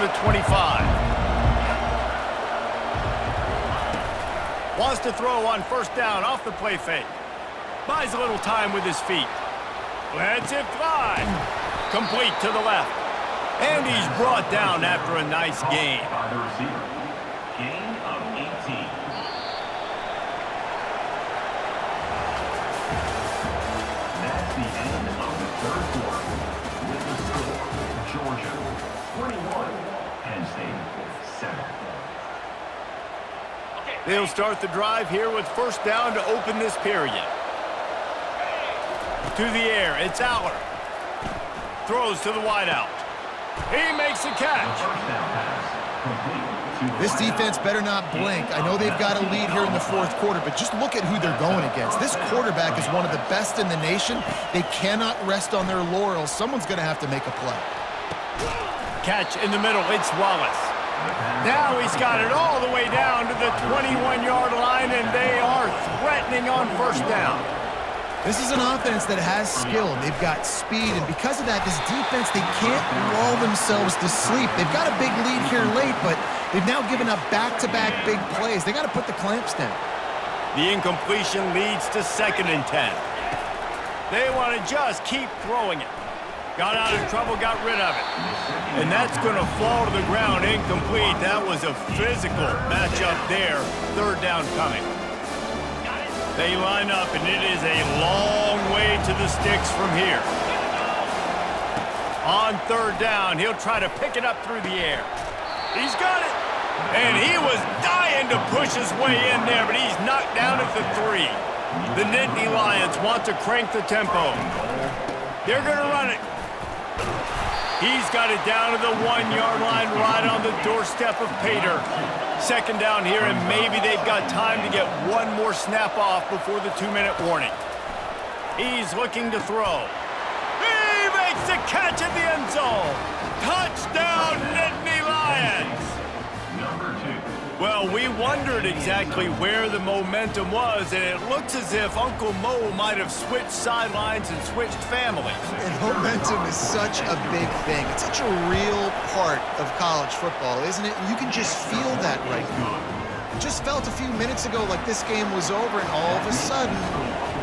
the 25. Wants to throw on first down off the play fake. Buys a little time with his feet. Lets it fly. Complete to the left. And he's brought down after a nice gain. By the receiver. Gain of 18. That's the end of the third quarter. With the score, Georgia 21, Penn State 7. They'll start the drive here with first down to open this period. To the air, it's Aller. Throws to the wideout. He makes the catch. This defense better not blink. I know they've got a lead here in the fourth quarter, but just look at who they're going against. This quarterback is one of the best in the nation. They cannot rest on their laurels. Someone's going to have to make a play. Catch in the middle, it's Wallace. Now he's got it all the way down to the 21-yard line, and they are threatening on first down. This is an offense that has skill. They've got speed, and because of that, this defense, they can't lull themselves to sleep. They've got a big lead here late, but they've now given up back-to-back big plays. They got to put the clamps down. The incompletion leads to 2nd and 10. They want to just keep throwing it. Got out of trouble, got rid of it. And that's going to fall to the ground incomplete. That was a physical matchup there. Third down coming. They line up, and it is a long way to the sticks from here. On third down, he'll try to pick it up through the air. He's got it. And he was dying to push his way in there, but he's knocked down at the 3. The Nittany Lions want to crank the tempo. They're going to run it. He's got it down to the 1-yard line right on the doorstep of Pater. Second down here, and maybe they've got time to get one more snap off before the 2-minute warning. He's looking to throw. He makes the catch at the end zone. Touchdown, Nittany Lions. Well, we wondered exactly where the momentum was, and it looks as if Uncle Mo might have switched sidelines and switched families. And momentum is such a big thing. It's such a real part of college football, isn't it? And you can just feel that right now. It just felt a few minutes ago like this game was over, and all of a sudden,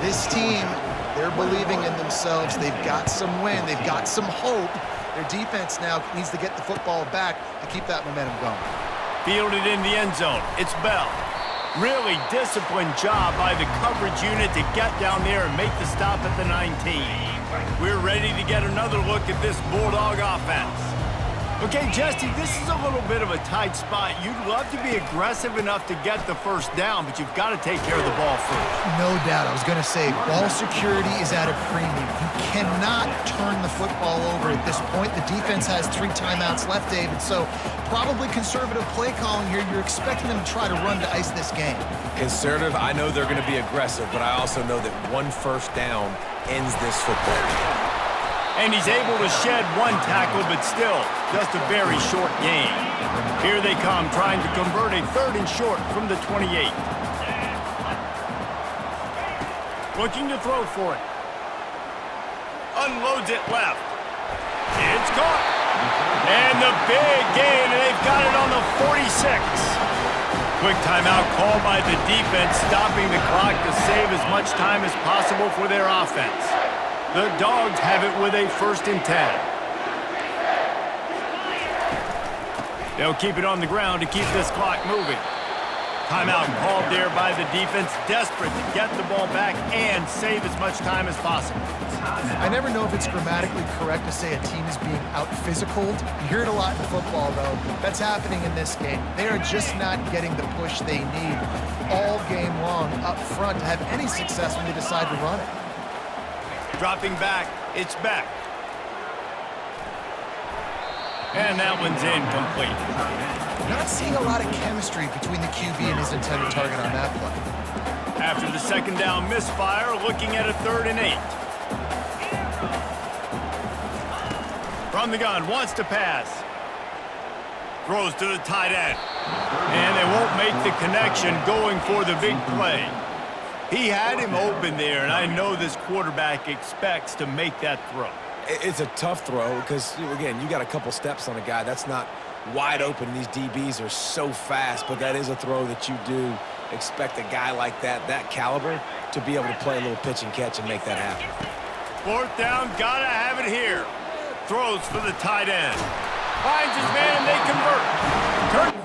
this team, they're believing in themselves. They've got some wind. They've got some hope. Their defense now needs to get the football back to keep that momentum going. Fielded in the end zone. It's Bell. Really disciplined job by the coverage unit to get down there and make the stop at the 19. We're ready to get another look at this Bulldog offense. Okay, Jesse, this is a little bit of a tight spot. You'd love to be aggressive enough to get the first down, but you've got to take care of the ball first. No doubt. I was going to say, ball security is at a premium. You cannot turn the football over at this point. The defense has 3 timeouts left, David, so probably conservative play calling here. You're expecting them to try to run to ice this game. Conservative, I know they're going to be aggressive, but I also know that one first down ends this football game. And he's able to shed 1 tackle, but still, just a very short gain. Here they come, trying to convert a 3rd and short from the 28. Looking to throw for it. Unloads it left. It's caught. And the big gain, and they've got it on the 46. Quick timeout called by the defense, stopping the clock to save as much time as possible for their offense. The Dogs have it with a 1st and 10. They'll keep it on the ground to keep this clock moving. Timeout called there by the defense, desperate to get the ball back and save as much time as possible. I never know if it's grammatically correct to say a team is being out-physicaled. You hear it a lot in football, though. That's happening in this game. They are just not getting the push they need all game long up front to have any success when they decide to run it. Dropping back, it's back. And that one's incomplete. Not seeing a lot of chemistry between the QB and his intended target on that play. After the second down misfire, looking at a 3rd and 8. From the gun, wants to pass. Throws to the tight end. And they won't make the connection going for the big play. He had him open there, and I know this quarterback expects to make that throw. It's a tough throw because, again, you got a couple steps on a guy. That's not wide open. These DBs are so fast, but that is a throw that you do expect a guy like that caliber, to be able to play a little pitch and catch and make that happen. 4th down, gotta have it here. Throws for the tight end. Finds his man, and they convert.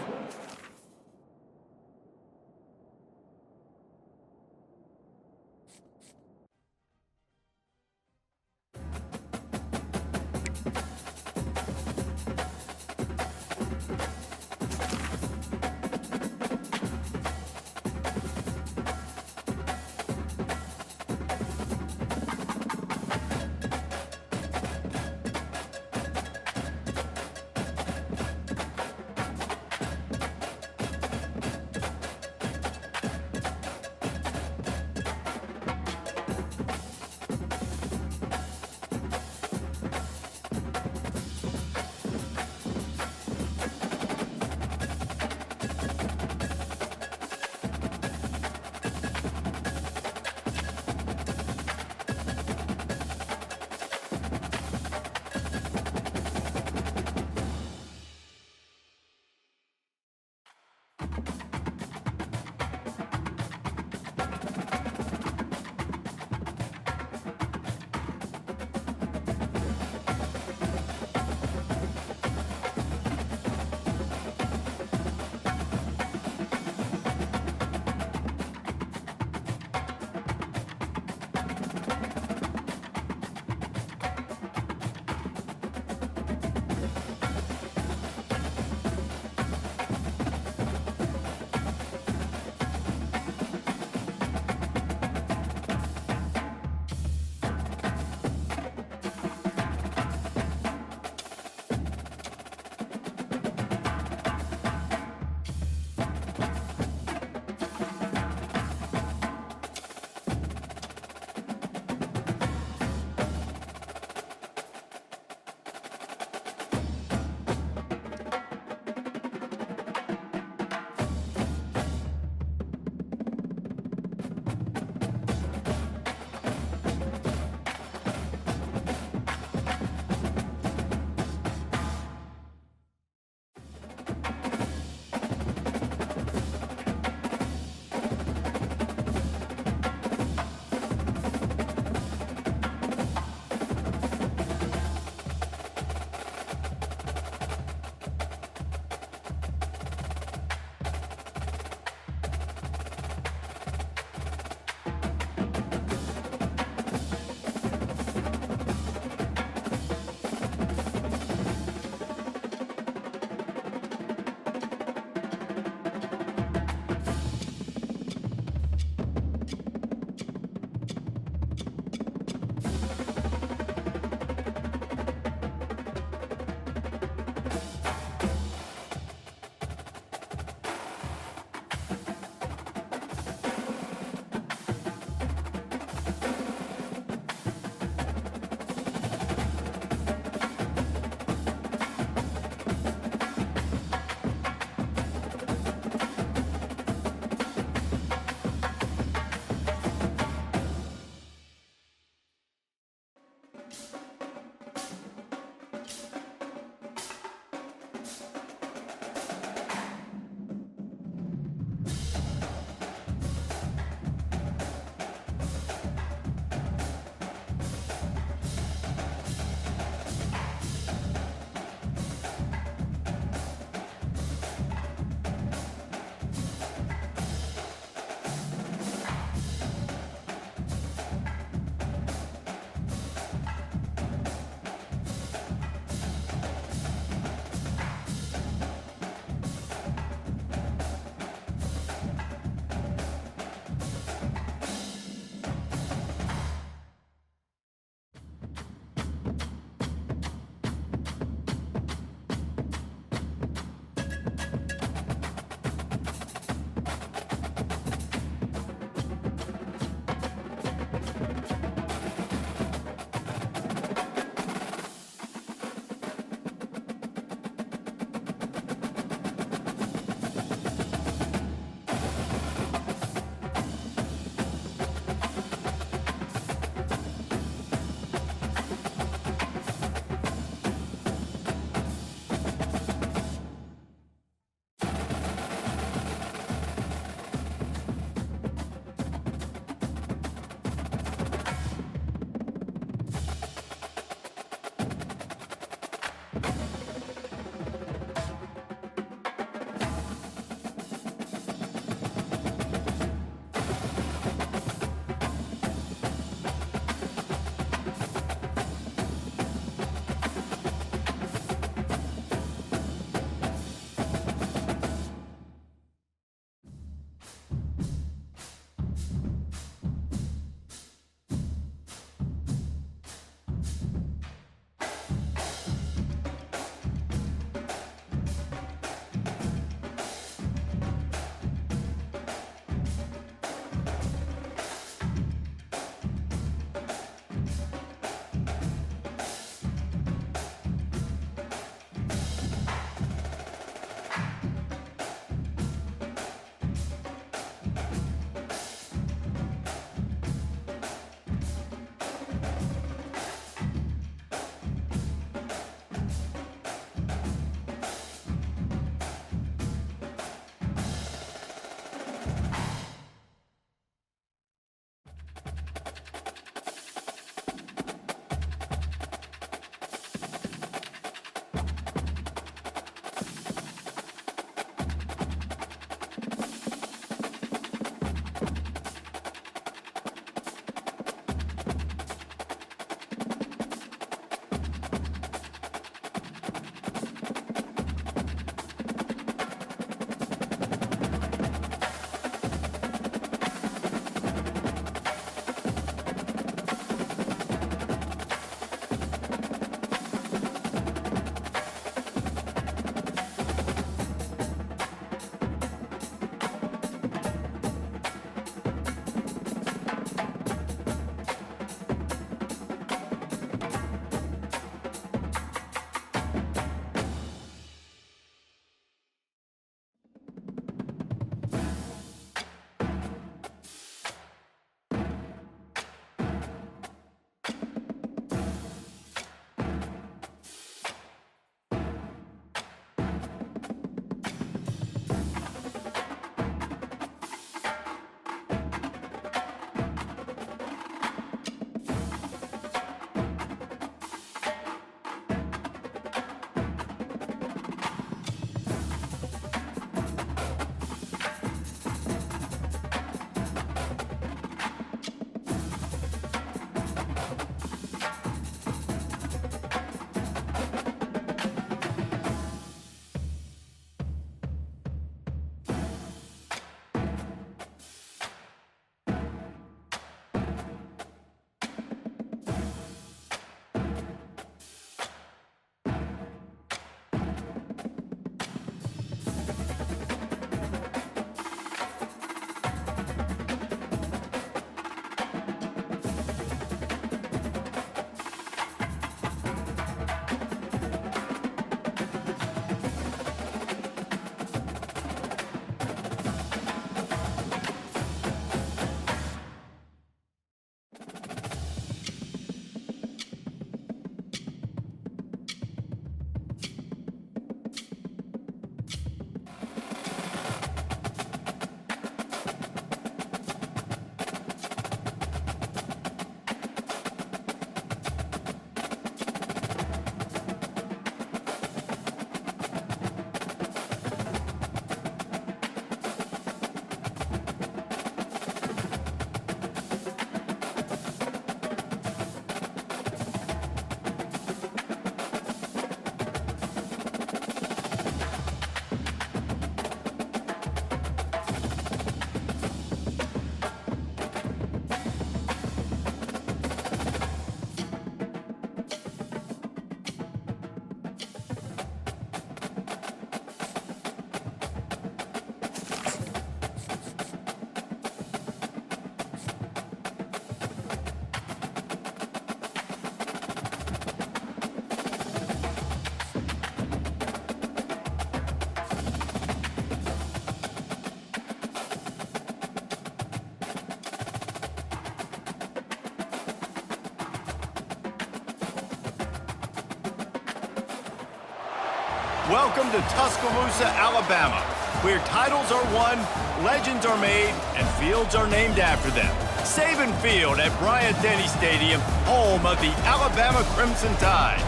Welcome to Tuscaloosa, Alabama, where titles are won, legends are made, and fields are named after them. Saban Field at Bryant-Denny Stadium, home of the Alabama Crimson Tide.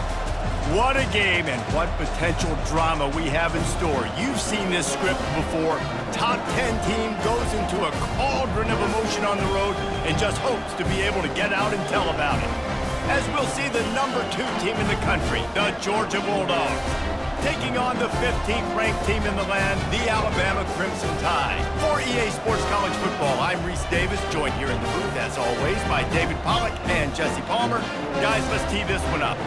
What a game and what potential drama we have in store. You've seen this script before. Top 10 team goes into a cauldron of emotion on the road and just hopes to be able to get out and tell about it. As we'll see the number 2 team in the country, the Georgia Bulldogs, taking on the 15th ranked team in the land, the Alabama Crimson Tide. For EA Sports College Football, I'm Reese Davis, joined here in the booth, as always, by David Pollack and Jesse Palmer. Guys, let's tee this one up.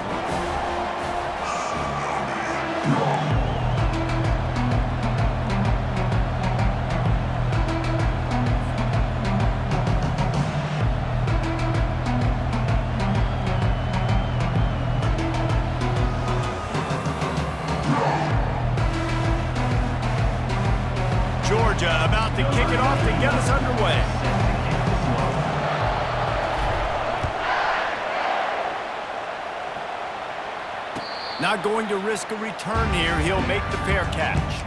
Georgia about to kick it off to get us underway. Not going to risk a return here. He'll make the fair catch.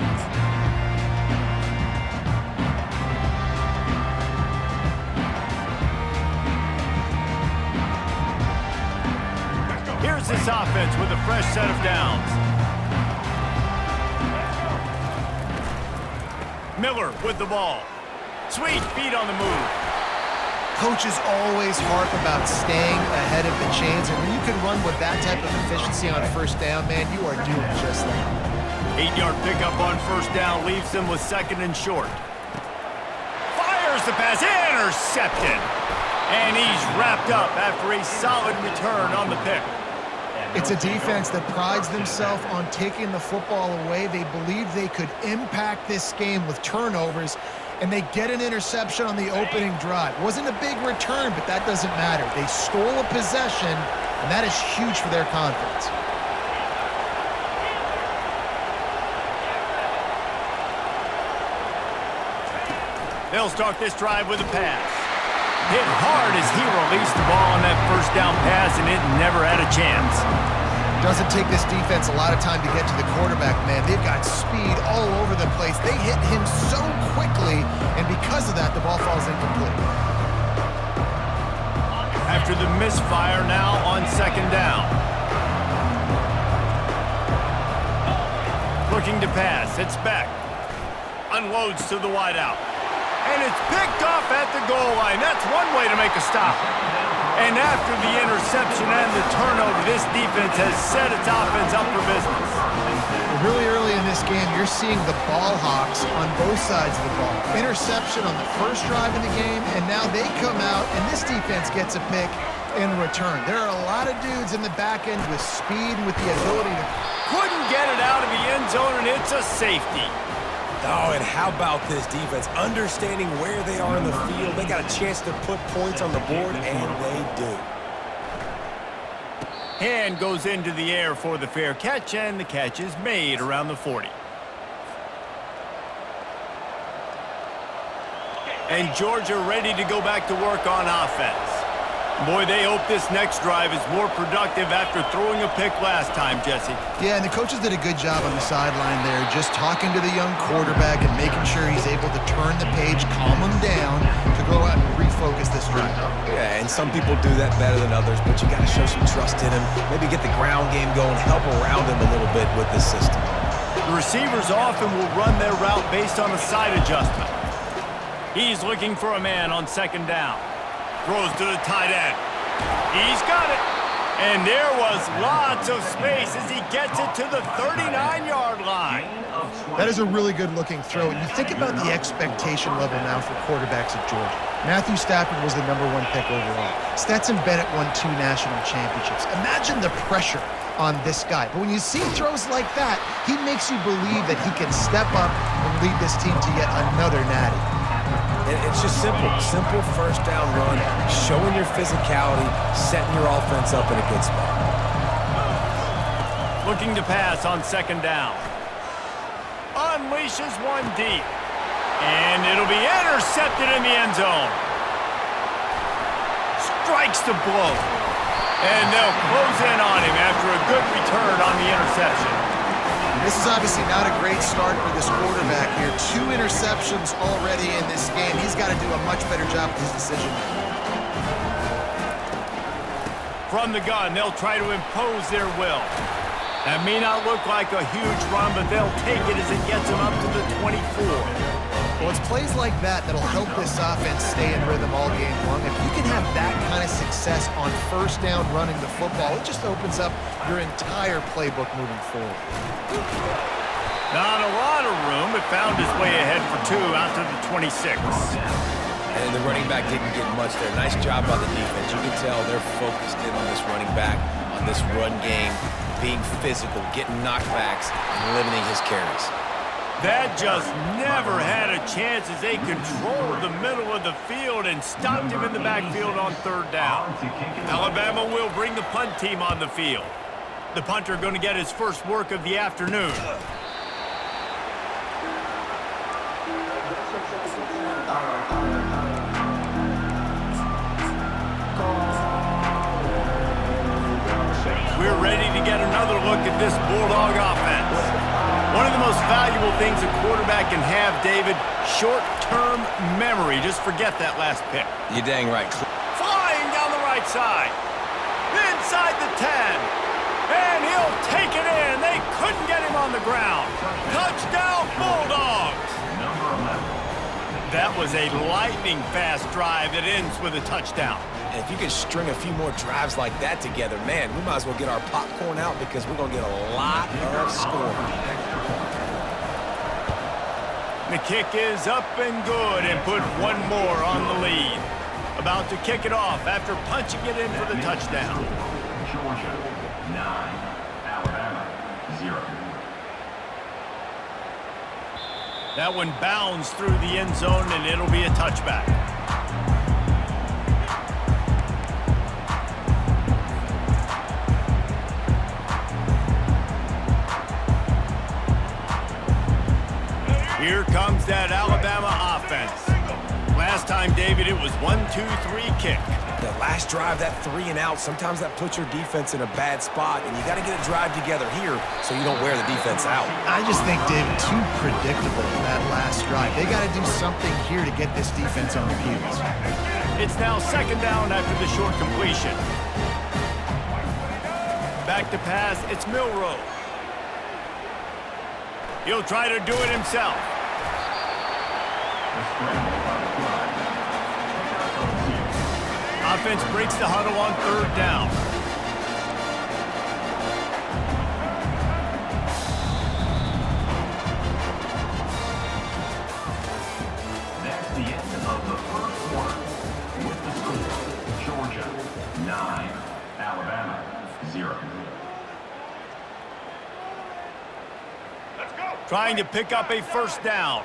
Here's this offense with a fresh set of downs. Miller with the ball. Sweet feet on the move. Coaches always harp about staying ahead of the chains, and when you can run with that type of efficiency on first down, man, you are doing just that. 8-yard pickup on first down leaves them with second and short. Fires the pass, intercepted. And he's wrapped up after a solid return on the pick. It's a defense that prides themselves on taking the football away. They believe they could impact this game with turnovers, and they get an interception on the opening drive. Wasn't a big return, but that doesn't matter. They stole a possession, and that is huge for their confidence. They'll start this drive with a pass. Hit hard as he released the ball on that first down pass, and it never had a chance. Doesn't take this defense a lot of time to get to the quarterback, man. They've got speed all over the place. They hit him so quickly, and because of that, the ball falls incomplete. After the misfire, now on second down. Looking to pass, it's Beck. Unloads to the wideout. And it's picked off at the goal line. That's one way to make a stop. And after the interception and the turnover, this defense has set its offense up for business. Really early in this game, you're seeing the ball hawks on both sides of the ball. Interception on the first drive in the game, and now they come out, and this defense gets a pick in return. There are a lot of dudes in the back end with speed and with the ability to... Couldn't get it out of the end zone, and it's a safety. Oh, and how about this defense? Understanding where they are in the field. They got a chance to put points on the board, and they do. Hand goes into the air for the fair catch, and the catch is made around the 40. And Georgia ready to go back to work on offense. Boy, they hope this next drive is more productive after throwing a pick last time, Jesse. Yeah, and the coaches did a good job on the sideline there, just talking to the young quarterback and making sure he's able to turn the page, calm him down, to go out and refocus this drive. Yeah, and some people do that better than others, but you got to show some trust in him. Maybe get the ground game going, help around him a little bit with this system. The receivers often will run their route based on a side adjustment. He's looking for a man on second down. Throws to the tight end. He's got it. And there was lots of space as he gets it to the 39-yard line. That is a really good-looking throw. And you think about the expectation level now for quarterbacks at Georgia. Matthew Stafford was the #1 pick overall. Stetson Bennett won 2 national championships. Imagine the pressure on this guy. But when you see throws like that, he makes you believe that he can step up and lead this team to yet another natty. And it's just simple first down run, showing your physicality, setting your offense up in a good spot. Looking to pass on second down. Unleashes one deep. And it'll be intercepted in the end zone. Strikes the blow. And they'll close in on him after a good return on the interception. This is obviously not a great start for this quarterback here. 2 interceptions already in this game. He's got to do a much better job with his decision. From the gun, they'll try to impose their will. That may not look like a huge run, but they'll take it as it gets them up to the 24. Well, it's plays like that that'll help this offense stay in rhythm all game long. If you can have that kind of success on first down running the football, it just opens up your entire playbook moving forward. Not a lot of room, but found his way ahead for 2 out to the 26. And the running back didn't get much there. Nice job by the defense. You can tell they're focused in on this running back, on this run game, being physical, getting knockbacks, and limiting his carries. That just never had a chance as they controlled the middle of the field and stopped him in the backfield on 3rd down. Alabama will bring the punt team on the field. The punter going to get his first work of the afternoon. We're ready to get another look at this Bulldog offense. One of the most valuable things a quarterback can have, David, short-term memory. Just forget that last pick. You're dang right. Flying down the right side. Inside the 10. And he'll take it in. They couldn't get him on the ground. Touchdown, Bulldogs. That was a lightning-fast drive that ends with a touchdown. And if you can string a few more drives like that together, man, we might as well get our popcorn out because we're going to get a lot of scoring. The kick is up and good and put one more on the lead. About to kick it off after punching it in for the touchdown. Georgia 9, Alabama 0. That one bounds through the end zone and it'll be a touchback. Here comes that Alabama offense. Last time, David, it was 1-2-3 kick. The last drive, that 3 and out, sometimes that puts your defense in a bad spot, and you got to get a drive together here so you don't wear the defense out. I just think, David, too predictable, that last drive. They got to do something here to get this defense on the heels. It's now 2nd down after the short completion. Back to pass, it's Milroe. He'll try to do it himself. Offense breaks the huddle on 3rd down. That's the end of the first quarter. With the score, Georgia 9, Alabama 0. Trying to pick up a 1st down.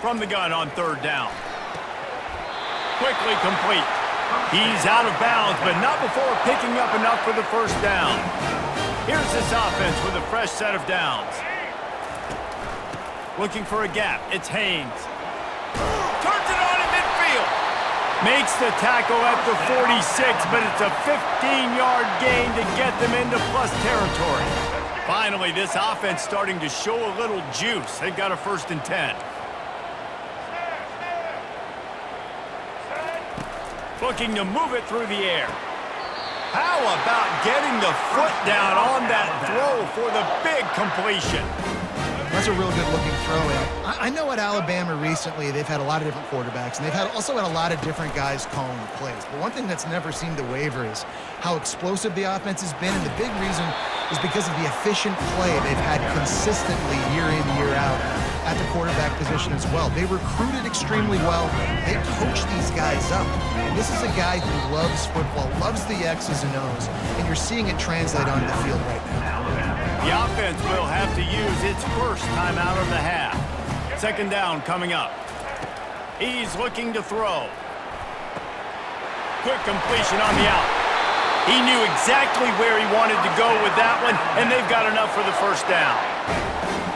From the gun on 3rd down. Quickly complete. He's out of bounds, but not before picking up enough for the 1st down. Here's this offense with a fresh set of downs. Looking for a gap. It's Haynes. Turns it on in midfield. Makes the tackle at the 46, but it's a 15-yard gain to get them into plus territory. Finally, this offense starting to show a little juice. They've got a 1st and 10. Looking to move it through the air. How about getting the foot down on that throw for the big completion? That's a real good-looking throw-in. I know at Alabama recently they've had a lot of different quarterbacks, and they've also had a lot of different guys calling the plays. But one thing that's never seemed to waver is how explosive the offense has been, and the big reason is because of the efficient play they've had consistently year in, year out at the quarterback position as well. They recruited extremely well. They coach these guys up. And this is a guy who loves football, loves the X's and O's, and you're seeing it translate onto the field right now. The offense will have to use its first timeout of the half. 2nd down coming up. He's looking to throw. Quick completion on the out. He knew exactly where he wanted to go with that one, and they've got enough for the 1st down.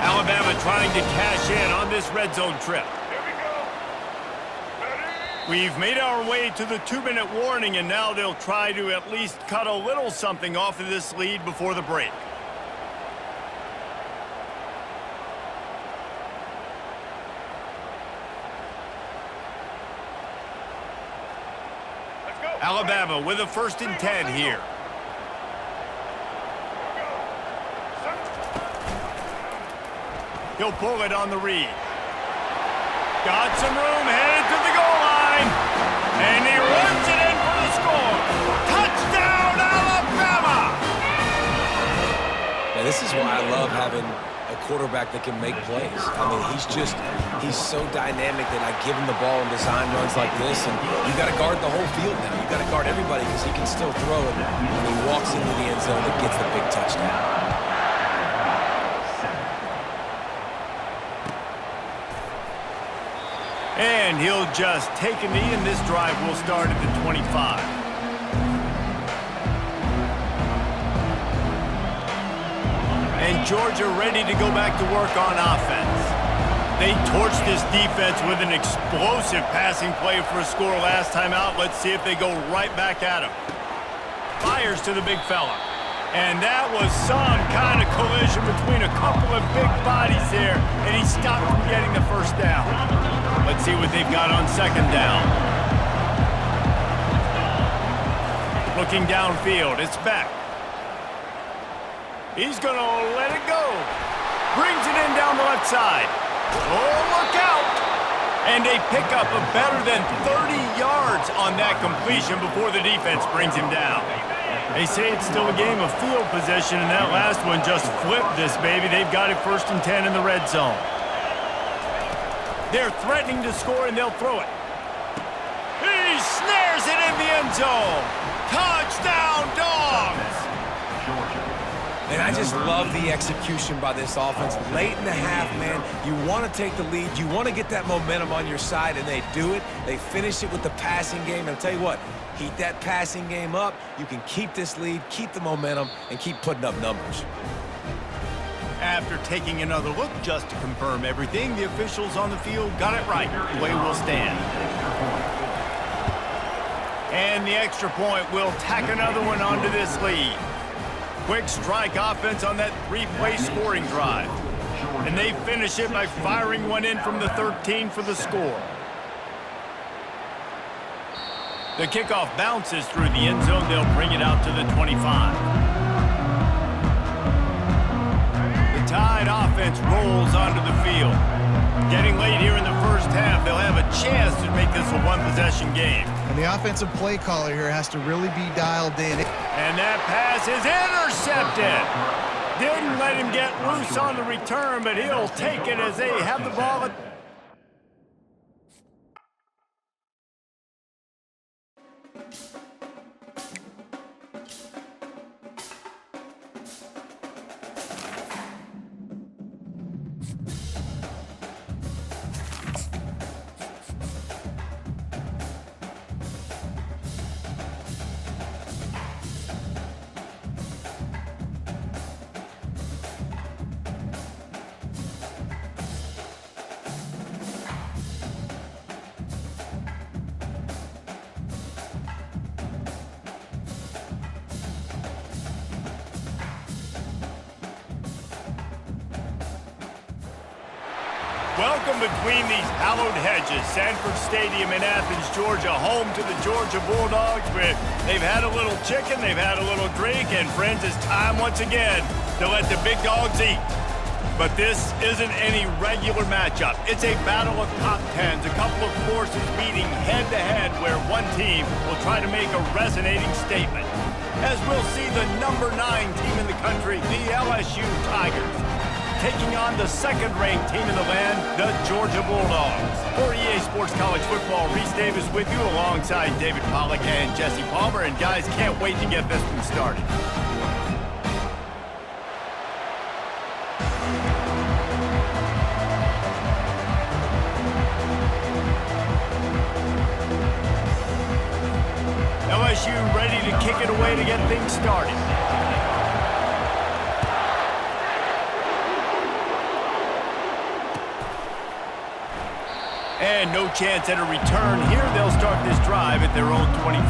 Alabama trying to cash in on this red zone trip. We've made our way to the 2-minute warning, and now they'll try to at least cut a little something off of this lead before the break. Alabama with a 1st and 10 here. He'll pull it on the read. Got some room, headed to the goal line. And he runs it in for the score. Touchdown, Alabama! Now, this is why I love having a quarterback that can make plays. I mean, he's so dynamic that I give him the ball and design runs like this, and you got to guard the whole field now. You got to guard everybody because he can still throw it when he walks into the end zone and gets the big touchdown. And he'll just take a knee, and this drive will start at the 25. And Georgia ready to go back to work on offense. They torched this defense with an explosive passing play for a score last time out. Let's see if they go right back at him. Fires to the big fella. And that was some kind of collision between a couple of big bodies there, and he stopped from getting the 1st down. Let's see what they've got on 2nd down. Looking downfield, it's Beck. He's going to let it go. Brings it in down the left side. Oh, look out! And they pick up a better than 30 yards on that completion before the defense brings him down. They say it's still a game of field position, and that last one just flipped this baby. They've got it 1st and 10 in the red zone. They're threatening to score, and they'll throw it. He snares it in the end zone. Touchdown, Dogs! And I just love the execution by this offense. Late in the half, man, you want to take the lead. You want to get that momentum on your side, and they do it. They finish it with the passing game. And I'll tell you what, heat that passing game up. You can keep this lead, keep the momentum, and keep putting up numbers. After taking another look just to confirm everything, the officials on the field got it right. Play will stand. And the extra point will tack another one onto this lead. Quick strike offense on that 3-play scoring drive. And they finish it by firing one in from the 13 for the score. The kickoff bounces through the end zone. They'll bring it out to the 25. The Tide offense rolls onto the field. Getting late here in the 1st half, they'll have a chance to make this a 1-possession game. And the offensive play caller here has to really be dialed in. And that pass is intercepted. Didn't let him get loose on the return, but he'll take it as they have the ball at... Welcome between these hallowed hedges. Sanford Stadium in Athens, Georgia, home to the Georgia Bulldogs. They've had a little chicken, they've had a little drink, and friends, it's time once again to let the big dogs eat. But this isn't any regular matchup. It's a battle of top tens, a couple of forces meeting head-to-head where one team will try to make a resonating statement. As we'll see the number 9 team in the country, the LSU Tigers, taking on the 2nd-ranked team in the land, the Georgia Bulldogs. For EA Sports College Football, Reese Davis with you alongside David Pollack and Jesse Palmer. And guys, can't wait to get this one started. LSU ready to kick it away to get things started. And And no chance at a return here. They'll start this drive at their own 25.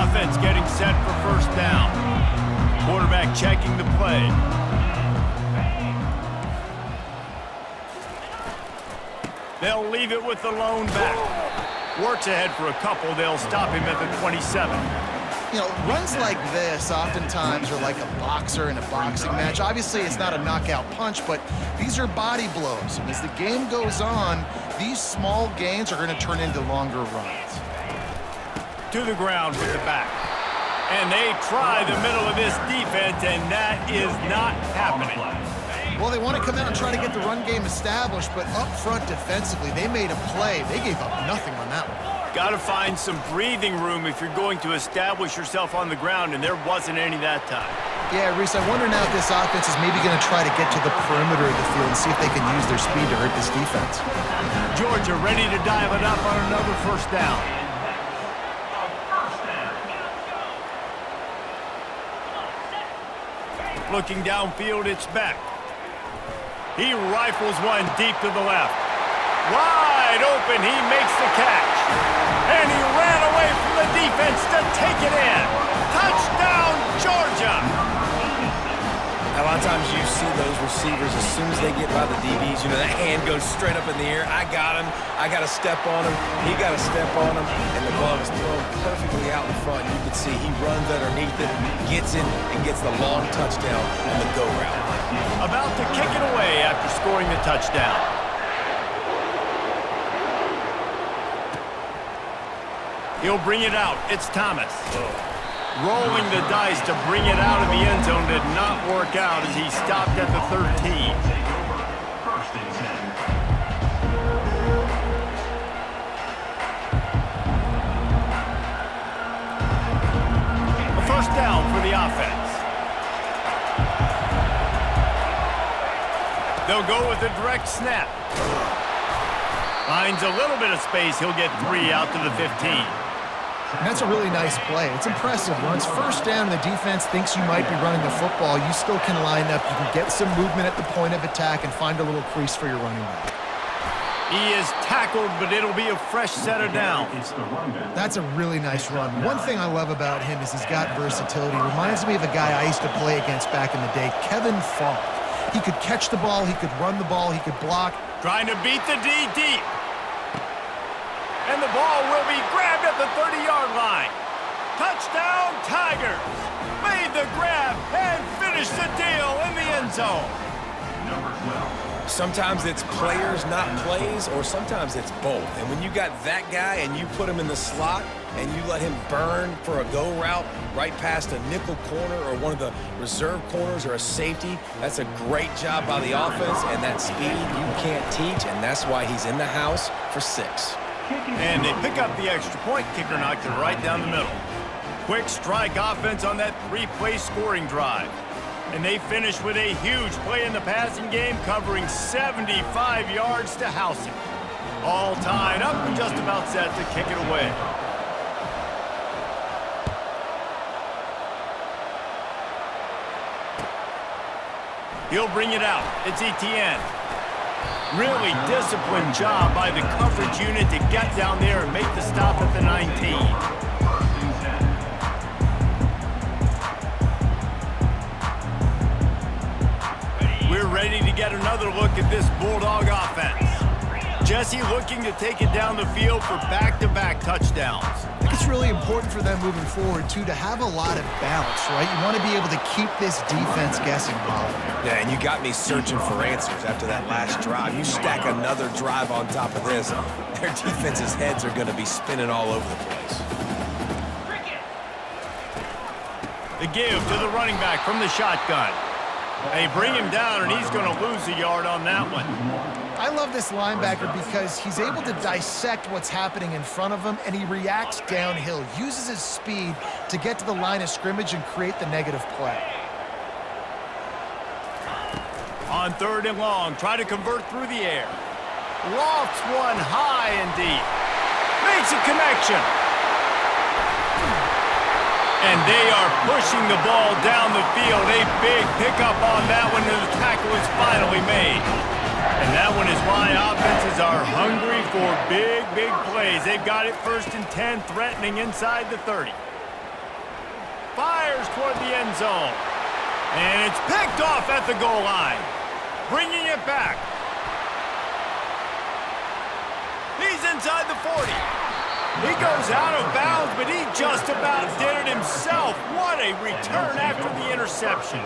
Offense getting set for first down. Quarterback checking the play. They'll leave it with the lone back. Works ahead for a couple. They'll stop him at the 27. You know, runs like this oftentimes are like a boxer in a boxing match. Obviously, it's not a knockout punch, but these are body blows. And as the game goes on, these small gains are going to turn into longer runs. To the ground with the back. And they try the middle of this defense, and that is not happening. Well, they want to come out and try to get the run game established, but up front defensively, they made a play. They gave up nothing on that one. Got to find some breathing room if you're going to establish yourself on the ground, and there wasn't any that time. Yeah, Reese, I wonder now if this offense is maybe going to try to get to the perimeter of the field and see if they can use their speed to hurt this defense. Georgia ready to dial it up on another first down. Looking downfield, it's Beck. He rifles one deep to the left. Wide open, he makes the catch. And he ran away from the defense to take it in. Touchdown, Georgia! A lot of times you see those receivers, as soon as they get by the DBs, you know, that hand goes straight up in the air. I got him. I got to step on him. He got to step on him. And the ball is thrown perfectly out in front. You can see he runs underneath it, gets it, and gets the long touchdown on the go route. About to kick it away after scoring the touchdown. He'll bring it out. It's Thomas. Rolling the dice to bring it out of the end zone did not work out as he stopped at the 13. First and 10. A first down for the offense. They'll go with a direct snap. Finds a little bit of space. He'll get 3 out to the 15. And that's a really nice play. It's impressive. When it's first down and the defense thinks you might be running the football, you still can line up. You can get some movement at the point of attack and find a little crease for your running back. He is tackled, but it'll be a fresh set of downs. That's a really nice run. One thing I love about him is he's got versatility. Reminds me of a guy I used to play against back in the day, Kevin Falk. He could catch the ball, he could run the ball, he could block. Trying to beat the D deep. And the ball will be grabbed at the 30-yard line. Touchdown, Tigers. Made the grab and finished the deal in the end zone. Number 12. Sometimes it's players, not plays, or sometimes it's both. And when you got that guy and you put him in the slot and you let him burn for a go route right past a nickel corner or one of the reserve corners or a safety, that's a great job by the offense, and that speed you can't teach, and that's why he's in the house for 6. And they pick up the extra point. Kicker knocked it right down the middle. Quick strike offense on that 3-play scoring drive. And they finish with a huge play in the passing game, covering 75 yards to house it. All tied up and just about set to kick it away. He'll bring it out. It's Etienne. Really disciplined job by the coverage unit to get down there and make the stop at the 19. We're ready to get another look at this Bulldog offense. Jesse looking to take it down the field for back-to-back touchdowns. I think it's really important for them moving forward, too, to have a lot of balance, right? You want to be able to keep this defense guessing, Bob. Yeah, and you got me searching for answers after that last drive. You stack another drive on top of this, their defense's heads are going to be spinning all over the place. The give to the running back from the shotgun. They bring him down, and he's going to lose a yard on that one. I love this linebacker because he's able to dissect what's happening in front of him, and he reacts downhill, uses his speed to get to the line of scrimmage and create the negative play. On 3rd and long, try to convert through the air. Lofts one high and deep. Makes a connection. And they are pushing the ball down the field. A big pickup on that one, and the tackle is finally made. And that one is why offenses are hungry for big, big plays. They've got it 1st and 10, threatening inside the 30. Fires toward the end zone. And it's picked off at the goal line. Bringing it back. He's inside the 40. He goes out of bounds, but he just about did it himself. What a return after the interception.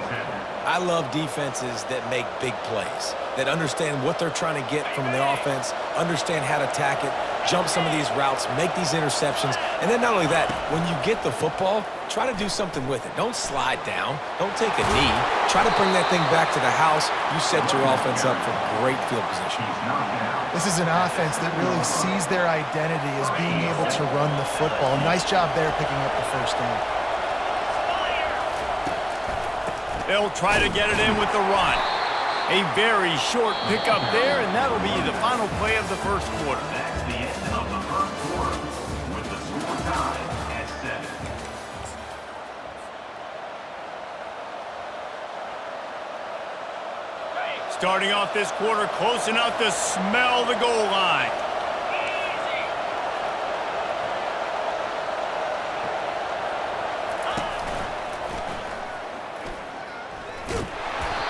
I love defenses that make big plays, that understand what they're trying to get from the offense, understand how to attack it, jump some of these routes, make these interceptions, and then not only that, when you get the football, try to do something with it. Don't slide down. Don't take a knee. Try to bring that thing back to the house. You set your offense up for great field position. This is an offense that really sees their identity as being able to run the football. Nice job there picking up the 1st down. They'll try to get it in with the run. A very short pickup there, and that'll be the final play of the 1st quarter. That's the end of the 1st quarter with the score tied at 7. Starting off this quarter close enough to smell the goal line.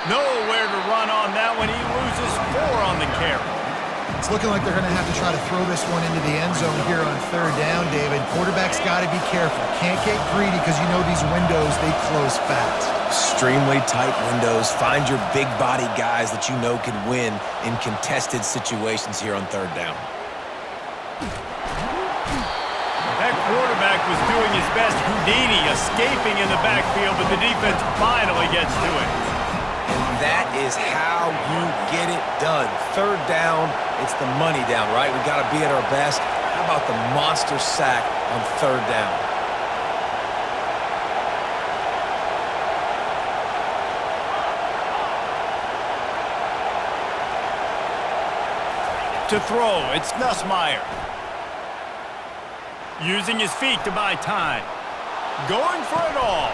Nowhere to run on that one. He loses 4 on the carry. It's looking like they're going to have to try to throw this one into the end zone here on 3rd down, David. Quarterback's got to be careful. Can't get greedy because you know these windows, they close fast. Extremely tight windows. Find your big body guys that you know can win in contested situations here on 3rd down. That quarterback was doing his best Houdini, escaping in the backfield, but the defense finally gets to it. And that is how you get it done. 3rd down, it's the money down, right? We got to be at our best. How about the monster sack on 3rd down? To throw, it's Nussmeier. Using his feet to buy time. Going for it all.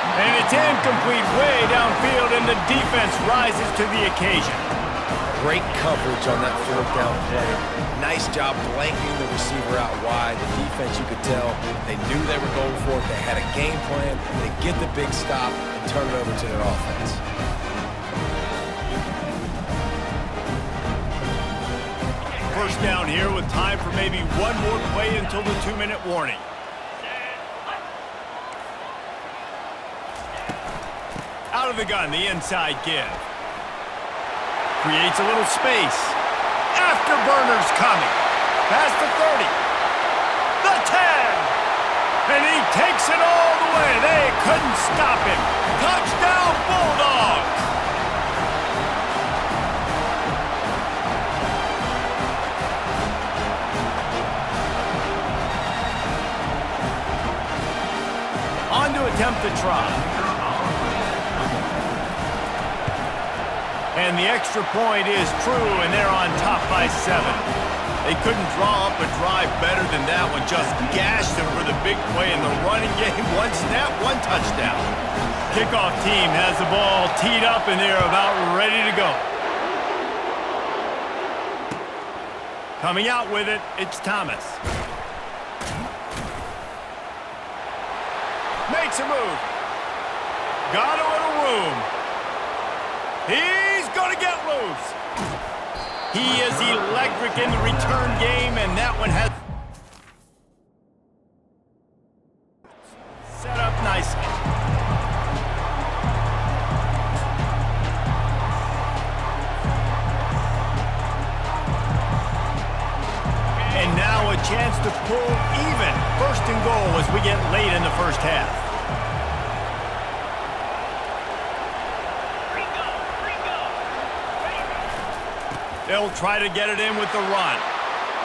And it's incomplete way downfield, and the defense rises to the occasion. Great coverage on that 4th down play. Nice job blanking the receiver out wide. The defense, you could tell, they knew they were going for it. They had a game plan. They get the big stop and turn it over to their offense. 1st down here with time for maybe one more play until the 2-minute warning. Out of the gun, the inside give. Creates a little space. Afterburners coming. Past the 30. The 10. And he takes it all the way. They couldn't stop him. Touchdown, Bulldogs. On to attempt the try. And the extra point is true, and they're on top by 7. They couldn't draw up a drive better than that one. Just gashed them for the big play in the running game. 1 snap, 1 touchdown. Kickoff team has the ball teed up, and they're about ready to go. Coming out with it, it's Thomas. Makes a move. Got a little room. He's going to get loose. He is electric in the return game, and that one has set up nicely. And now a chance to pull even. 1st and goal as we get late in the 1st half. They'll try to get it in with the run.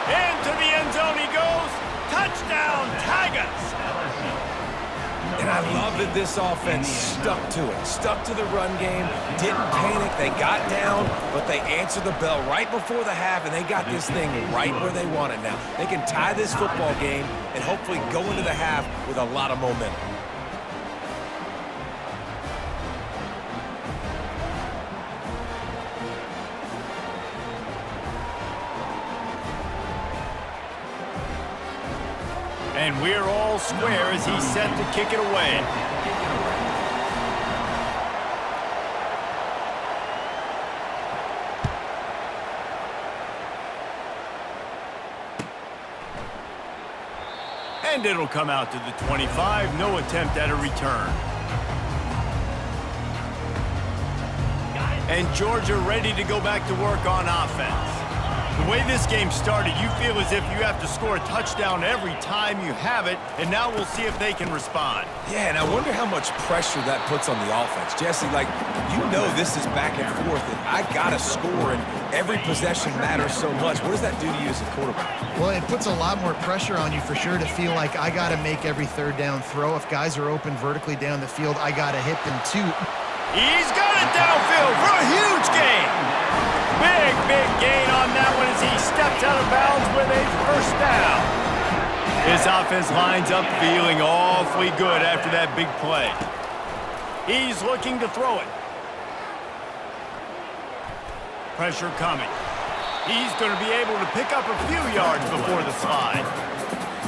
Into the end zone he goes. Touchdown, Tigers! And And I love that this offense stuck to it, stuck to the run game, didn't panic. They got down, but they answered the bell right before the half, and they got this thing right where they want it now. They can tie this football game and hopefully go into the half with a lot of momentum. And we're all square as he's set to kick it away. And it'll come out to the 25. No attempt at a return. And Georgia ready to go back to work on offense. The way this game started, you feel as if you have to score a touchdown every time you have it, and now we'll see if they can respond. Yeah, and I wonder how much pressure that puts on the offense. Jesse, like, you know this is back and forth, and I got to score, and every possession matters so much. What does that do to you as a quarterback? Well, it puts a lot more pressure on you for sure to feel like I got to make every third down throw. If guys are open vertically down the field, I got to hit them too. He's got it downfield for a huge gain. Big gain on that one as he steps out of bounds with a first down. His offense lines up feeling awfully good after that big play. He's looking to throw it. Pressure coming. He's going to be able to pick up a few yards before the slide.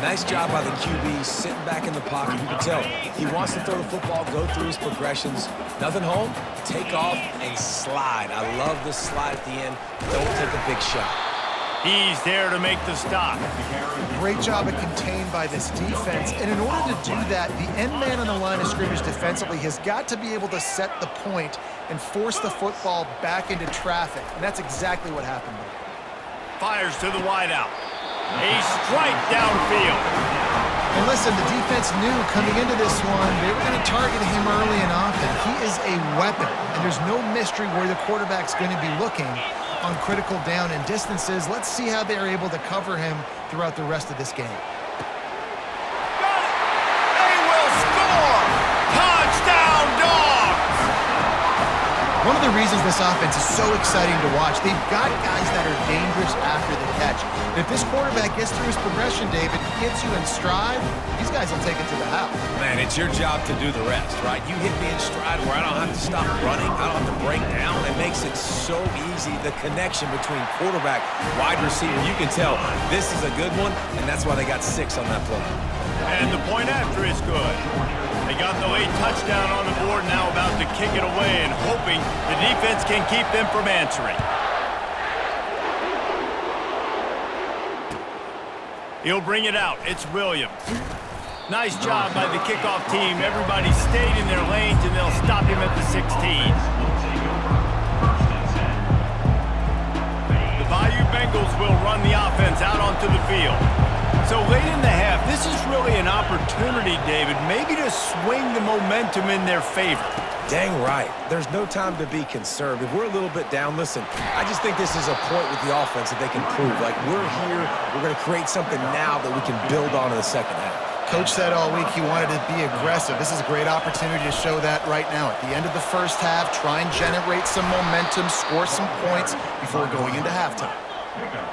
Nice job by the QB, sitting back in the pocket. You can tell he wants to throw the football, go through his progressions. Nothing home, take off, and slide. I love the slide at the end. Don't take a big shot. He's there to make the stop. Great job at contained by this defense. And in order to do that, the end man on the line of scrimmage defensively has got to be able to set the point and force the football back into traffic. And that's exactly what happened there. Fires to the wideout. A strike downfield. And listen, the defense knew coming into this one, they were going to target him early and often. He is a weapon, and there's no mystery where the quarterback's going to be looking on critical down and distances. Let's see how they're able to cover him throughout the rest of this game. Got it. They will score. Touchdown, Dogs. One of the reasons this offense is so exciting to watch, they've got guys that are dangerous after the catch. If this quarterback gets through his progression, David, gets you in stride, these guys will take it to the house. Man, it's your job to do the rest, right? You hit me in stride where I don't have to stop running. I don't have to break down. It makes it so easy, the connection between quarterback, wide receiver. You can tell this is a good one, and that's why they got 6 on that play. And the point after is good. They got the late touchdown on the board, now about to kick it away and hoping the defense can keep them from answering. He'll bring it out. It's Williams. Nice job by the kickoff team. Everybody stayed in their lanes, and they'll stop him at the 16. The Bayou Bengals will run the offense out onto the field. So late in the half, this is really an opportunity, David, maybe to swing the momentum in their favor. Dang right. There's no time to be concerned. If we're a little bit down, listen, I just think this is a point with the offense that they can prove. Like, we're here, we're going to create something now that we can build on in the second half. Coach said all week he wanted to be aggressive. This is a great opportunity to show that right now. At the end of the first half, try and generate some momentum, score some points before going into halftime.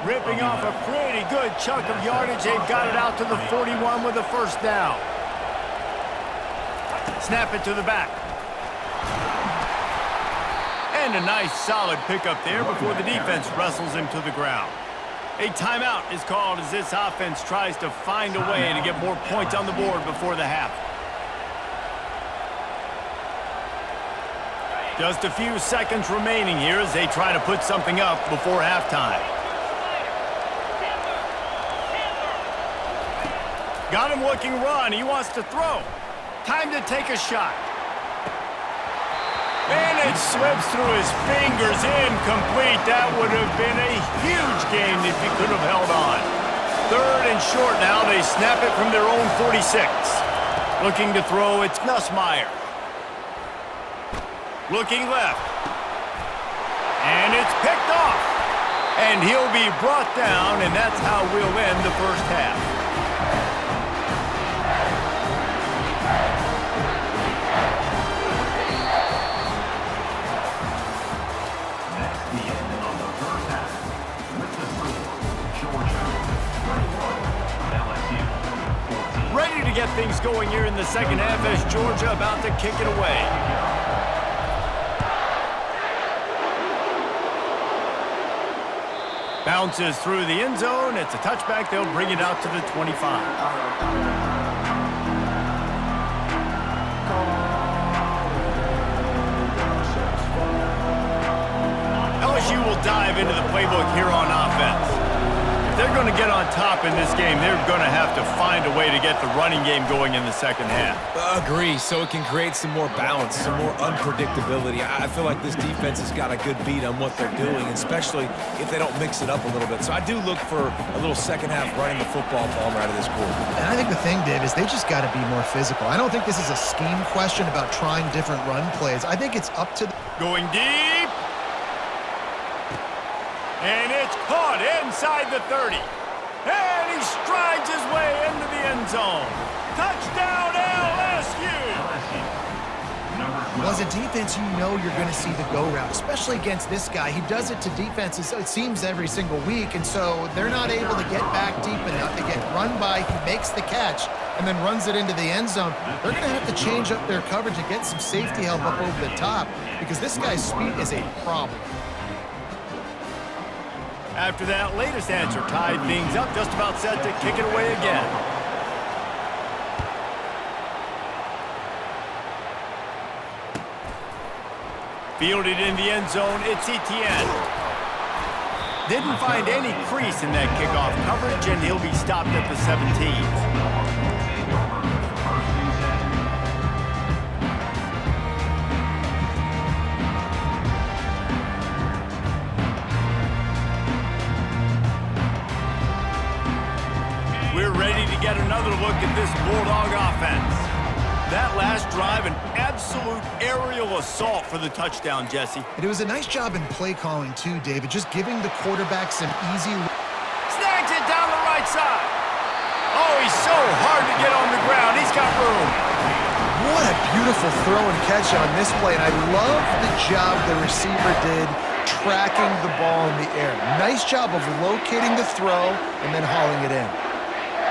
Ripping off a pretty good chunk of yardage. They've got it out to the 41 with a first down. Snap it to the back. And a nice solid pickup there before the defense wrestles him to the ground. A timeout is called as this offense tries to find a way to get more points on the board before the half. Just a few seconds remaining here as they try to put something up before halftime. Got him looking run. He wants to throw. Time to take a shot. And it slips through his fingers, incomplete. That would have been a huge game if he could have held on. 3rd and short now. They snap it from their own 46. Looking to throw, it's Nussmeier. Looking left. And it's picked off. And he'll be brought down, and that's how we'll end the first half. get things going here in the second half as Georgia about to kick it away. Bounces through the end zone. It's a touchback. They'll bring it out to the 25. LSU will dive into the playbook here on offense. If they're going to get on top in this game, they're going to have to find a way to get the running game going in the second half. Agree, so it can create some more balance, some more unpredictability. I feel like this defense has got a good beat on what they're doing, especially if they don't mix it up a little bit. So I do look for a little second half running the football Palmer out of this group. And I think the thing, Dave, is they just got to be more physical. I don't think this is a scheme question about trying different run plays. I think it's up to Going deep. And it's caught inside the 30. And he strides his way into the end zone. Touchdown, LSU! Well, as a defense, you know you're going to see the go route, especially against this guy. He does it to defenses, it seems, every single week, and so they're not able to get back deep enough. They get run by, he makes the catch, and then runs it into the end zone. They're going to have to change up their coverage and get some safety help up over the top because this guy's speed is a problem. After that latest answer tied things up, just about set to kick it away again. Fielded in the end zone, it's Etienne. Didn't find any crease in that kickoff coverage, and he'll be stopped at the 17. We're ready to get another look at this Bulldog offense. That last drive, an absolute aerial assault for the touchdown, Jesse. And it was a nice job in play calling too, David, just giving the quarterback some easy... Snags it down the right side. Oh, he's so hard to get on the ground. He's got room. What a beautiful throw and catch on this play, and I love the job the receiver did tracking the ball in the air. Nice job of locating the throw and then hauling it in.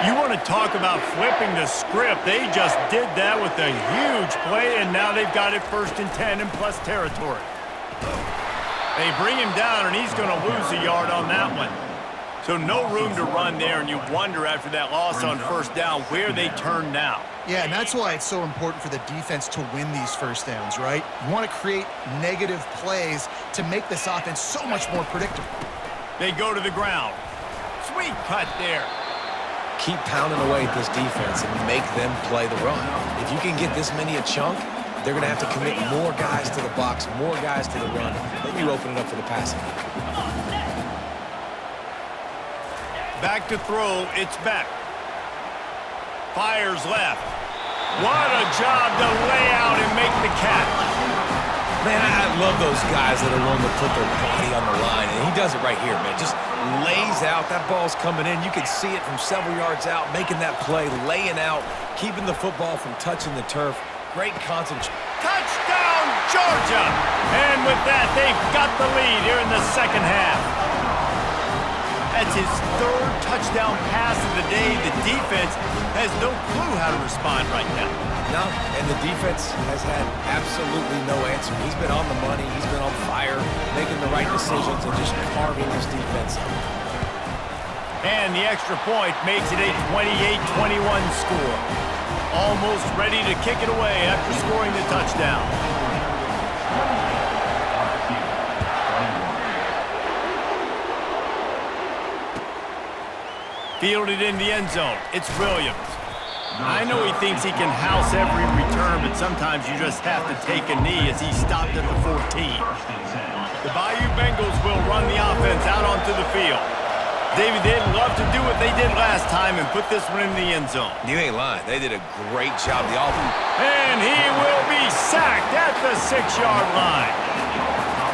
You want to talk about flipping the script. They just did that with a huge play, and now they've got it 1st and 10 in plus territory. They bring him down, and he's going to lose a yard on that one. So no room to run there, and you wonder after that loss on 1st down where they turn now. Yeah, and that's why it's so important for the defense to win these 1st downs, right? You want to create negative plays to make this offense so much more predictable. They go to the ground. Sweet cut there. Keep pounding away at this defense and make them play the run. If you can get this many a chunk, they're going to have to commit more guys to the box, more guys to the run. Then you open it up for the passing. Back to throw, it's Beck. Fires left. What a job to lay out and make the catch. Man, I love those guys that are willing to put their body on the line, and he does it right here, man. Just lays out. That ball's coming in. You can see it from several yards out, making that play, laying out, keeping the football from touching the turf. Great concentration. Touchdown, Georgia! And with that, they've got the lead here in the second half. That's his 3rd touchdown pass of the day. The defense has no clue how to respond right now. No, and the defense has had absolutely no answer. He's been on the money. He's been on fire, making the right decisions and just carving this defense up. And the extra point makes it a 28-21 score. Almost ready to kick it away after scoring the touchdown. Fielded in the end zone. It's Williams. I know he thinks he can house every return, but sometimes you just have to take a knee as he stopped at the 14. The Bayou Bengals will run the offense out onto the field. David, they'd love to do what they did last time and put this one in the end zone. You ain't lying. They did a great job. The offense. And he will be sacked at the 6-yard line.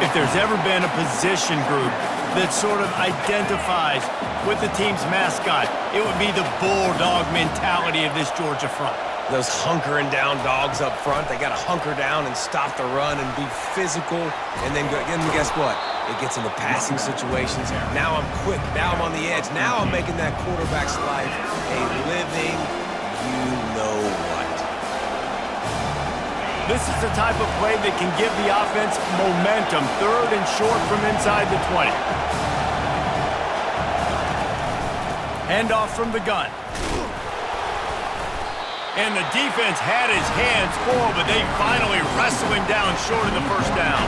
If there's ever been a position group that sort of identifies with the team's mascot, it would be the bulldog mentality of this Georgia front. Those hunkering down dogs up front, they got to hunker down and stop the run and be physical. And then guess what? It gets into passing situations. Now I'm quick. Now I'm on the edge. Now I'm making that quarterback's life a living, This is the type of play that can give the offense momentum. 3rd and short from inside the 20. Handoff from the gun. And the defense had his hands full, but they finally wrestle him down short of the first down.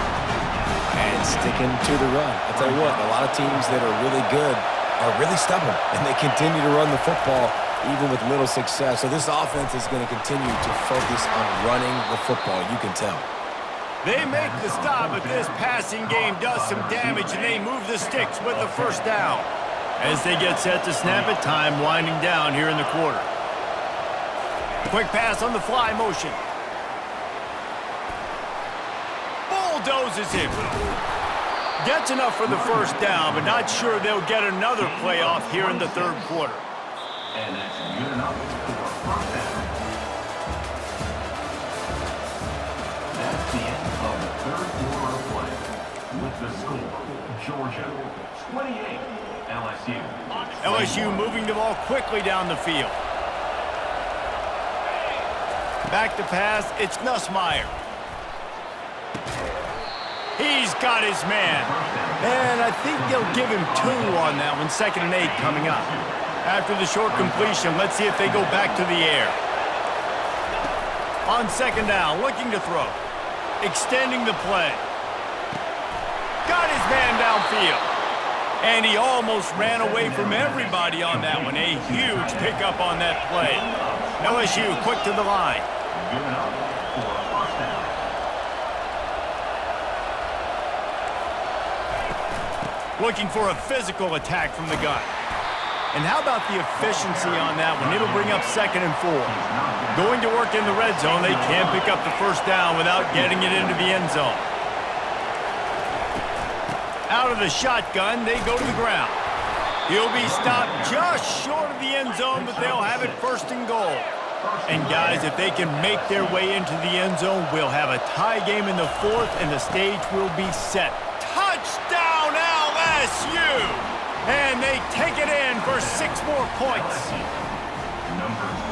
And sticking to the run. I'll tell you what, a lot of teams that are really good are really stubborn, and they continue to run the football even with little success. So this offense is going to continue to focus on running the football, you can tell. They make the stop, but this passing game does some damage, and they move the sticks with the first down. As they get set to snap it, time winding down here in the quarter. Quick pass on the fly motion. Bulldozes him. Gets enough for the first down, but not sure they'll get another play off here in the 3rd quarter. And that's good enough for first down. That's the end of the 3rd quarter of play. With the score, Georgia 28, LSU. LSU moving the ball quickly down the field. Back to pass, it's Nussmeier. He's got his man. And I think they'll give him 2 on that one. 2nd and 8 coming up. After the short completion, let's see if they go back to the air. On 2nd down, looking to throw. Extending the play. Got his man downfield. And he almost ran away from everybody on that one. A huge pickup on that play. LSU quick to the line. Good enough for a first down. Looking for a physical attack from the gun. And how about the efficiency on that one? It'll bring up 2nd and 4. Going to work in the red zone, they can't pick up the first down without getting it into the end zone. Out of the shotgun, they go to the ground. He'll be stopped just short of the end zone, but they'll have it 1st and goal. And guys, if they can make their way into the end zone, we'll have a tie game in the 4th, and the stage will be set. Touchdown, LSU! And they take it in for 6 more points.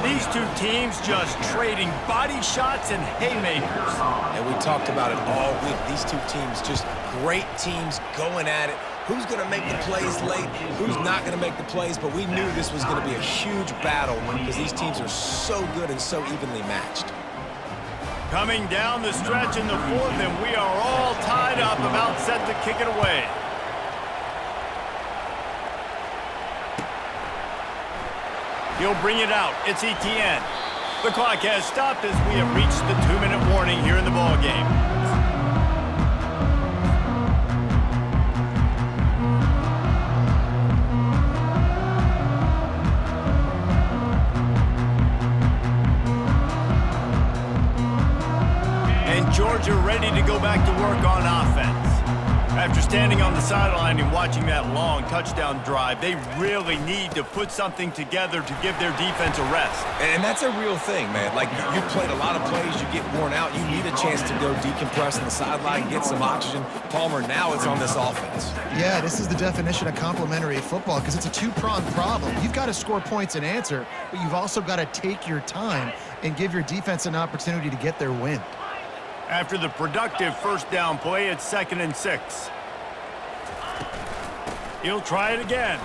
These 2 teams just trading body shots and haymakers. And we talked about it all week. These 2 teams, just great teams going at it. Who's going to make the plays late? Who's not going to make the plays? But we knew this was going to be a huge battle because these teams are so good and so evenly matched. Coming down the stretch in the 4th, and we are all tied up, about set to kick it away. He'll bring it out. It's Etienne. The clock has stopped as we have reached the 2-minute warning here in the ballgame. And Georgia ready to go back to work on offense. After standing on the sideline and watching that long touchdown drive, they really need to put something together to give their defense a rest. And that's a real thing, man. Like, you played a lot of plays, you get worn out, you need a chance to go decompress on the sideline, get some oxygen. Palmer, now it's on this offense. Yeah, this is the definition of complementary football because it's a 2-pronged problem. You've got to score points and answer, but you've also got to take your time and give your defense an opportunity to get their win. After the productive first down play, it's 2nd and 6. He'll try it again.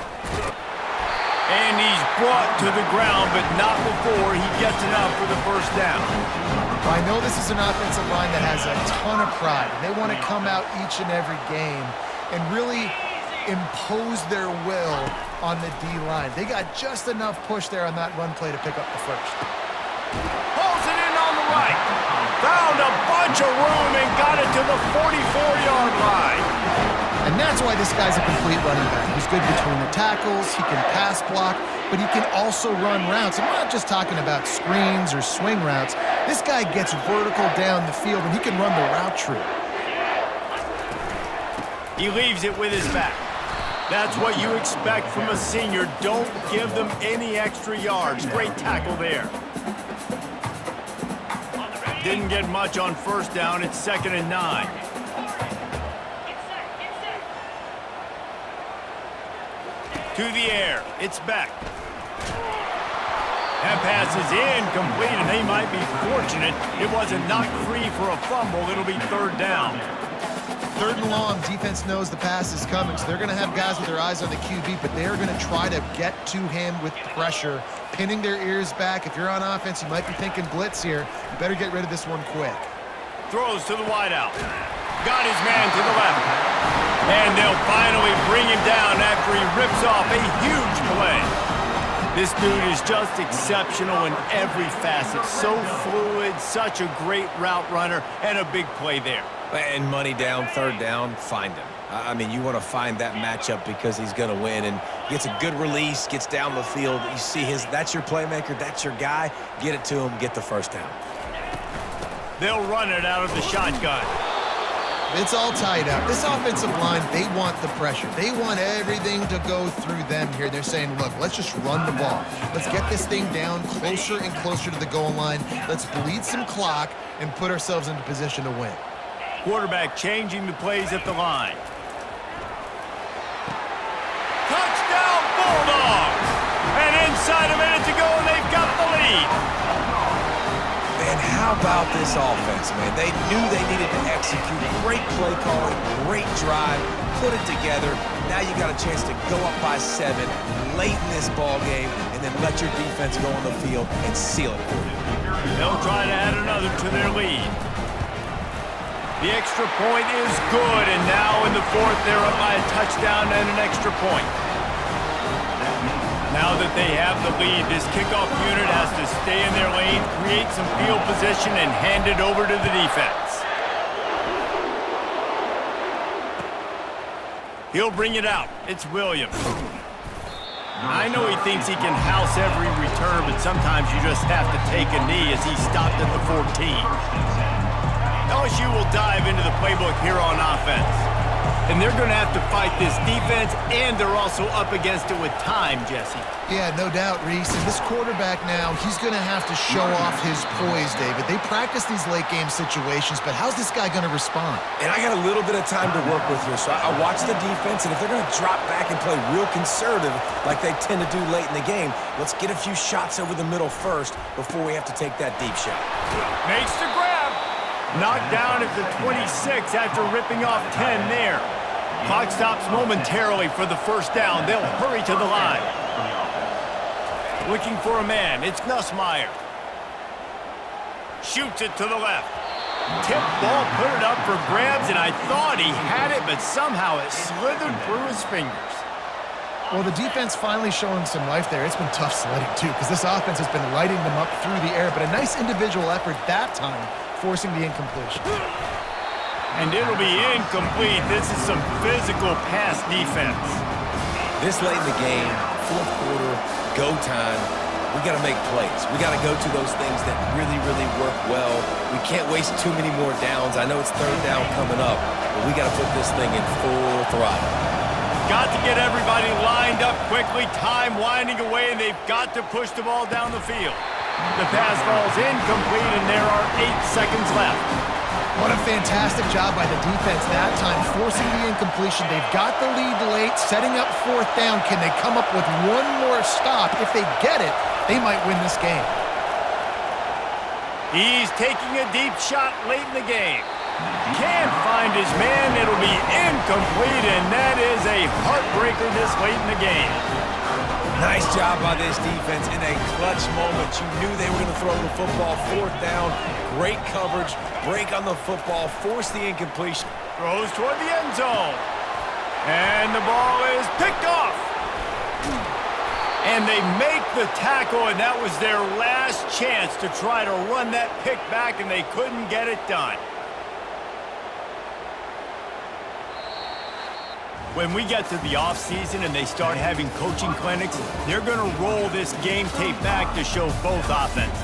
And he's brought to the ground, but not before he gets enough for the first down. Well, I know this is an offensive line that has a ton of pride. They want to come out each and every game and really impose their will on the D-line. They got just enough push there on that run play to pick up the first. Pulls it in on the right. Found a bunch of room and got it to the 44-yard line. And that's why this guy's a complete running back. He's good between the tackles, he can pass block, but he can also run routes. And we're not just talking about screens or swing routes. This guy gets vertical down the field, and he can run the route tree. He leaves it with his back. That's what you expect from a senior. Don't give them any extra yards. Great tackle there. Didn't get much on first down. It's 2nd and 9. To the air. It's Beck. That pass is incomplete, and they might be fortunate it wasn't knocked free for a fumble. It'll be third down. Third and long, defense knows the pass is coming, so they're going to have guys with their eyes on the QB, but they're going to try to get to him with pressure, pinning their ears back. If you're on offense, you might be thinking blitz here. You better get rid of this one quick. Throws to the wideout. Got his man to the left. And they'll finally bring him down after he rips off a huge play. This dude is just exceptional in every facet. So fluid, such a great route runner, and a big play there. And money down, third down, find him. I mean, you want to find that matchup because he's going to win, and gets a good release, gets down the field. You see that's your playmaker, that's your guy. Get it to him, get the first down. They'll run it out of the shotgun. It's all tied up. This offensive line, they want the pressure. They want everything to go through them here. They're saying, look, let's just run the ball. Let's get this thing down closer and closer to the goal line. Let's bleed some clock and put ourselves into position to win. Quarterback changing the plays at the line. Touchdown, Bulldogs! And inside a minute to go, and they've got the lead. Man, how about this offense, man? They knew they needed to execute. Great play calling, great drive, put it together. Now you got a chance to go up by 7 late in this ball game, and then let your defense go on the field and seal it for you. They'll try to add another to their lead. The extra point is good, and now in the fourth, they're up by a touchdown and an extra point. Now that they have the lead, this kickoff unit has to stay in their lane, create some field position, and hand it over to the defense. He'll bring it out. It's Williams. I know he thinks he can house every return, but sometimes you just have to take a knee as he stopped at the 14. LSU will dive into the playbook here on offense. And they're going to have to fight this defense, and they're also up against it with time, Jesse. Yeah, no doubt, Reese. And this quarterback now, he's going to have to show off his poise, David. They practice these late-game situations, but how's this guy going to respond? And I got a little bit of time to work with here, so I watch the defense, and if they're going to drop back and play real conservative like they tend to do late in the game, let's get a few shots over the middle first before we have to take that deep shot. Makes the grab. Knocked down at the 26 after ripping off 10 there. Clock stops momentarily for the first down. They'll hurry to the line. Looking for a man. It's Nussmeier. Shoots it to the left. Tip ball, put it up for grabs, and I thought he had it, but somehow it slithered through his fingers. Well, the defense finally showing some life there. It's been tough sledding, too, because this offense has been lighting them up through the air, but a nice individual effort that time, forcing the incompletion. And it'll be incomplete. This is some physical pass defense. This late in the game, fourth quarter, go time, we got to make plays. We got to go to those things that really, really work well. We can't waste too many more downs. I know it's third down coming up, but we got to put this thing in full throttle. Got to get everybody lined up quickly. Time winding away, and they've got to push the ball down the field. The pass falls incomplete, and there are 8 seconds left. What a fantastic job by the defense that time, forcing the incompletion. They've got the lead late, setting up fourth down. Can they come up with one more stop? If they get it, they might win this game. He's taking a deep shot late in the game. Can't find his man. It'll be incomplete, and that is a heartbreaker this late in the game. Nice job by this defense in a clutch moment. You knew they were going to throw the football. Fourth down, great coverage, break on the football, force the incompletion. Throws toward the end zone. And the ball is picked off. And they make the tackle, and that was their last chance to try to run that pick back, and they couldn't get it done. When we get to the offseason and they start having coaching clinics, they're going to roll this game tape back to show both offenses.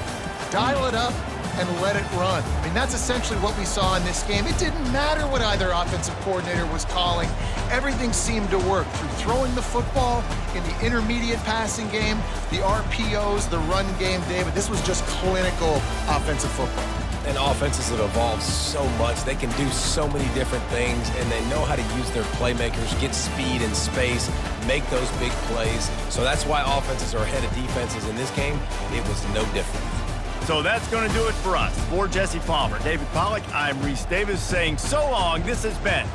Dial it up and let it run. I mean, that's essentially what we saw in this game. It didn't matter what either offensive coordinator was calling. Everything seemed to work through throwing the football in the intermediate passing game, the RPOs, the run game, David. This was just clinical offensive football. And offenses have evolved so much. They can do so many different things, and they know how to use their playmakers, get speed and space, make those big plays. So that's why offenses are ahead of defenses in this game. It was no different. So that's going to do it for us. For Jesse Palmer, David Pollack, I'm Reese Davis saying so long. This has been